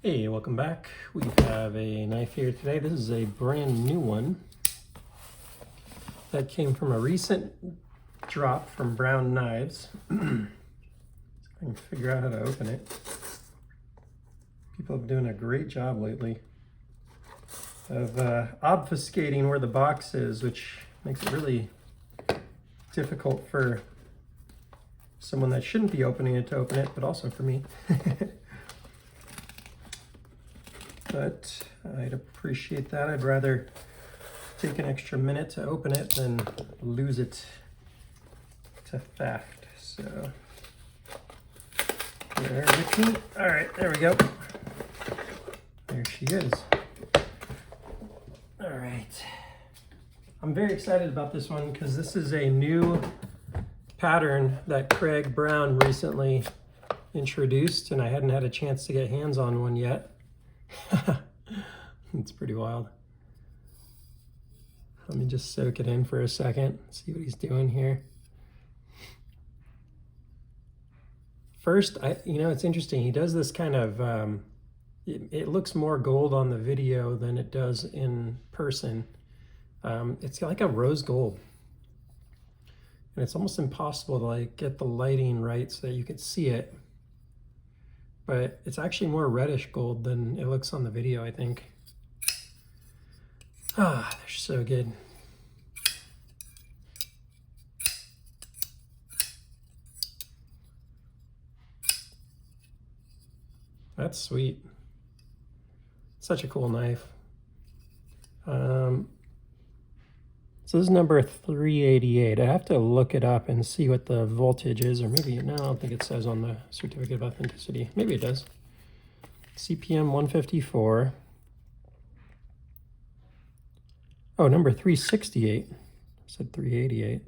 Hey, welcome back. We have a knife here today. This is a brand new one that came from a recent drop from Brown Knives. I can figure out how to open it. People have been doing a great job lately of obfuscating where the box is, which makes it really difficult for someone that shouldn't be opening it to open it, but also for me. But I'd appreciate that. I'd rather take an extra minute to open it than lose it to theft. So, bear with me. All right, there we go. There she is. All right. I'm very excited about this one because this is a new pattern that Craig Brown recently introduced, and I hadn't had a chance to get hands on one yet. It's pretty wild. Let me just soak it in for a second, see what he's doing here. First, it's interesting. He does this kind of, it looks more gold on the video than it does in person. It's like a rose gold. And it's almost impossible to like get the lighting right so that you can see it. But it's actually more reddish gold than it looks on the video, I think. Ah, they're so good. That's sweet. Such a cool knife. So this is number 388. I have to look it up and see what the voltage is, or maybe, no, I don't think it says on the certificate of authenticity. Maybe it does. CPM 154. Oh, number 368. I said 388.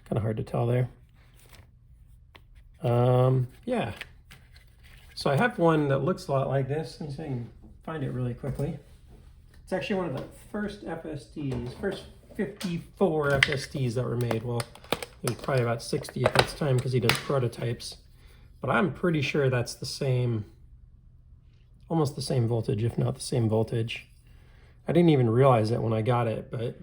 Kind of hard to tell there. Yeah. So I have one that looks a lot like this. Let me see if I can find it really quickly. It's actually one of the first FSDs, first 54 FSDs that were made. Well, it was probably about 60 at this time because he does prototypes. But I'm pretty sure that's the same, almost the same voltage, if not the same voltage. I didn't even realize it when I got it, but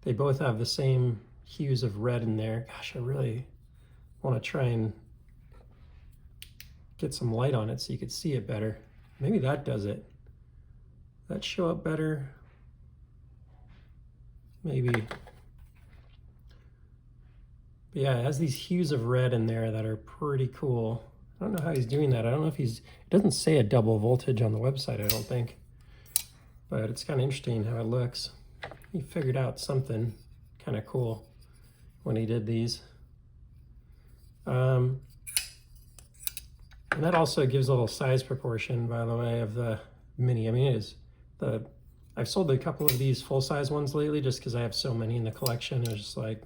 they both have the same hues of red in there. Gosh, I really want to try and get some light on it so you could see it better. Maybe that does it. That show up better? Maybe. But yeah, it has these hues of red in there that are pretty cool. I don't know how he's doing that. I don't know if it doesn't say a double voltage on the website, I don't think. But it's kind of interesting how it looks. He figured out something kind of cool when he did these. And that also gives a little size proportion, by the way, of the mini. I mean, it is I've sold a couple of these full-size ones lately just because I have so many in the collection. It was just like,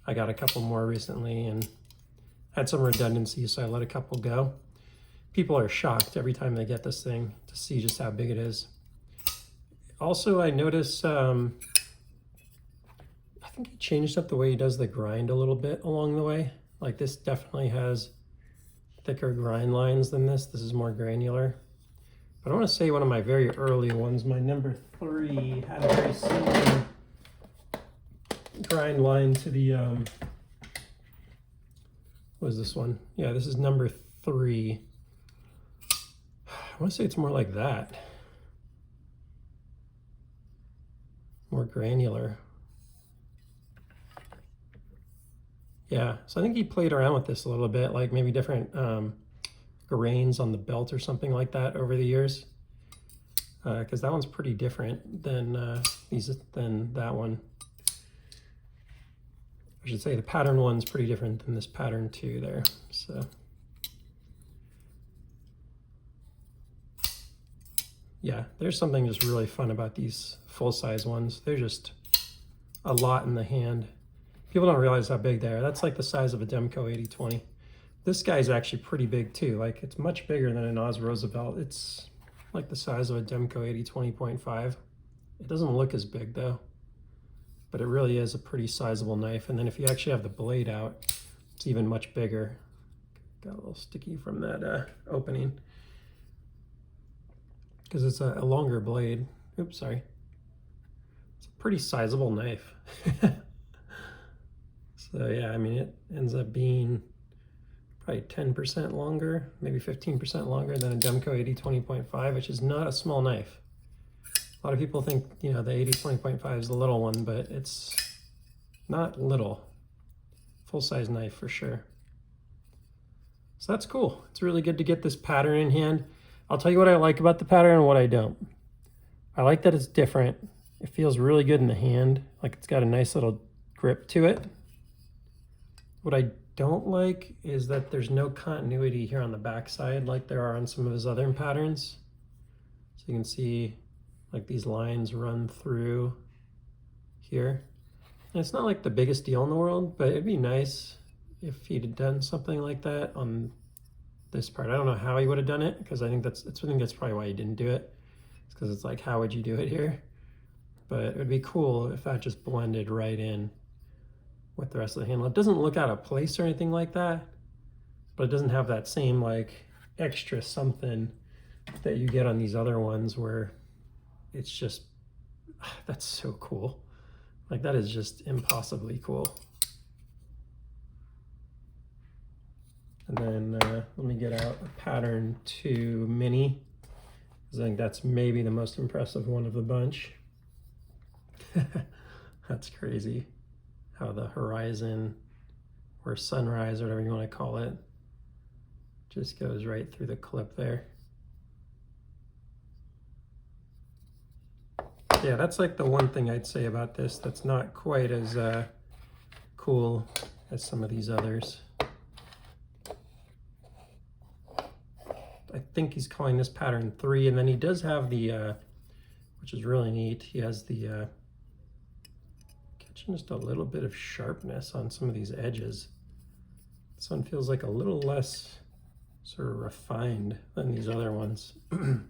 I got a couple more recently and had some redundancy, so I let a couple go. People are shocked every time they get this thing to see just how big it is. Also, I notice, I think he changed up the way he does the grind a little bit along the way. Like this definitely has thicker grind lines than this. This is more granular. But I want to say one of my very early ones, my number 3, had a very similar grind line to the, what is this one? Yeah, this is number 3. I want to say it's more like that. More granular. Yeah, so I think he played around with this a little bit, like maybe different grains on the belt or something like that over the years, because that one's pretty different than that one. I should say the pattern one's pretty different than this pattern too there. So yeah, there's something just really fun about these full-size ones. They're just a lot in the hand. People don't realize how big they are. That's like the size of a Demco 8020. This guy's actually pretty big too. Like it's much bigger than an Oz Roosevelt. It's like the size of a Demco 8020.5. It doesn't look as big though, but it really is a pretty sizable knife. And then if you actually have the blade out, it's even much bigger. Got a little sticky from that opening. Because it's a longer blade. Oops, sorry. It's a pretty sizable knife. So yeah, I mean, it ends up being probably 10% longer, maybe 15% longer than a Demco 80-20.5, which is not a small knife. A lot of people think, you know, the 80-20.5 is the little one, but it's not little. Full-size knife for sure. So that's cool. It's really good to get this pattern in hand. I'll tell you what I like about the pattern and what I don't. I like that it's different. It feels really good in the hand, like it's got a nice little grip to it. What I don't like is that there's no continuity here on the back side like there are on some of his other patterns. So you can see like these lines run through here. And it's not like the biggest deal in the world, but it'd be nice if he'd have done something like that on this part. I don't know how he would have done it, because I think that's probably why he didn't do it. It's because it's like, how would you do it here? But it would be cool if that just blended right in with the rest of the handle. It doesn't look out of place or anything like that, but it doesn't have that same like extra something that you get on these other ones where it's just, that's so cool. Like that is just impossibly cool. And then let me get out a pattern 2 mini, because I think that's maybe the most impressive one of the bunch. That's crazy how the horizon or sunrise or whatever you want to call it just goes right through the clip there. Yeah, that's like the one thing I'd say about this that's not quite as cool as some of these others. I think he's calling this pattern 3, and then he does have the, which is really neat, he has the catching just a little bit of sharpness on some of these edges. This one feels like a little less sort of refined than these other ones. A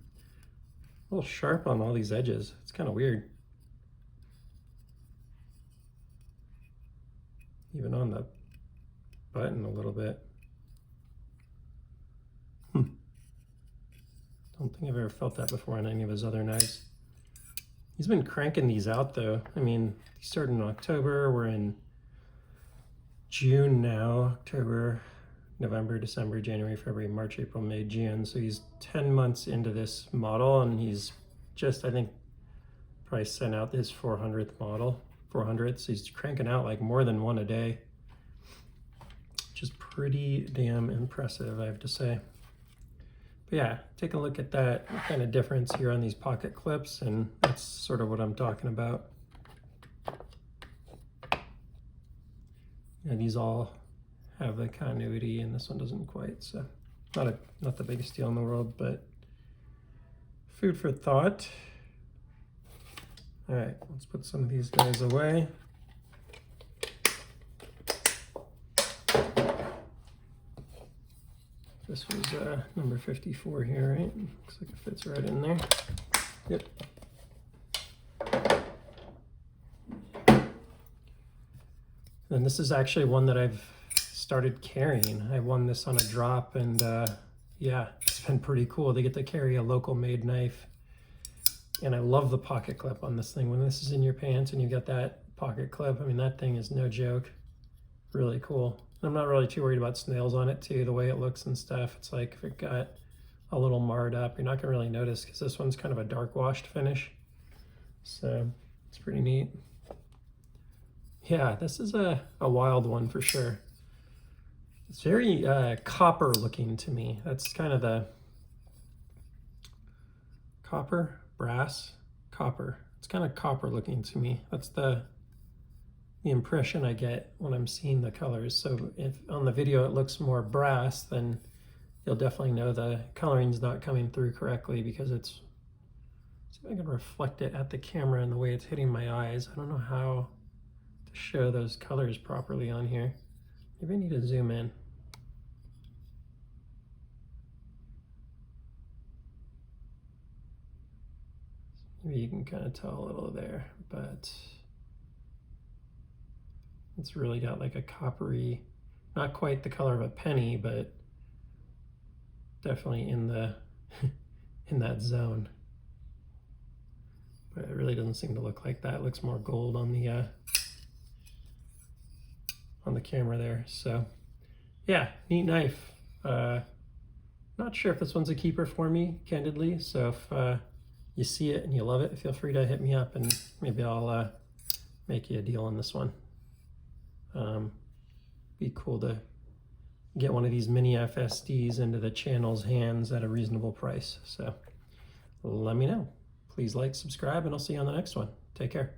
little sharp on all these edges. It's kind of weird. Even on the button a little bit. Don't think I've ever felt that before on any of his other knives. He's been cranking these out though. I mean, he started in October, we're in June now. October, November, December, January, February, March, April, May, June. So he's 10 months into this model, and he's just, I think, probably sent out his 400th model, 400th. So he's cranking out like more than one a day, which is pretty damn impressive, I have to say. But yeah, take a look at that kind of difference here on these pocket clips, and that's sort of what I'm talking about. And these all have the continuity, and this one doesn't quite, so not the biggest deal in the world, but food for thought. All right, let's put some of these guys away. This was number 54 here, right? Looks like it fits right in there. Yep. And this is actually one that I've started carrying. I won this on a drop, and yeah, it's been pretty cool to get to carry a local made knife. And I love the pocket clip on this thing. When this is in your pants and you got that pocket clip, I mean, that thing is no joke. Really cool. I'm not really too worried about snails on it too, the way it looks and stuff. It's like if it got a little marred up, you're not gonna really notice, because this one's kind of a dark washed finish. So it's pretty neat. Yeah, this is a wild one for sure. It's very copper looking to me. That's kind of the copper, brass, copper. It's kind of copper looking to me. That's the impression I get when I'm seeing the colors. So if on the video it looks more brass, then you'll definitely know the coloring's not coming through correctly, because it's, see if I can reflect it at the camera and the way it's hitting my eyes. I don't know how to show those colors properly on here. Maybe I need to zoom in. Maybe you can kind of tell a little there, but it's really got like a coppery, not quite the color of a penny, but definitely in the in that zone. But it really doesn't seem to look like that. It looks more gold on the camera there. So yeah, neat knife. Not sure if this one's a keeper for me, candidly. So if you see it and you love it, feel free to hit me up and maybe I'll make you a deal on this one. Be cool to get one of these mini FSDs into the channel's hands at a reasonable price. So let me know. Please like, subscribe, and I'll see you on the next one. Take care.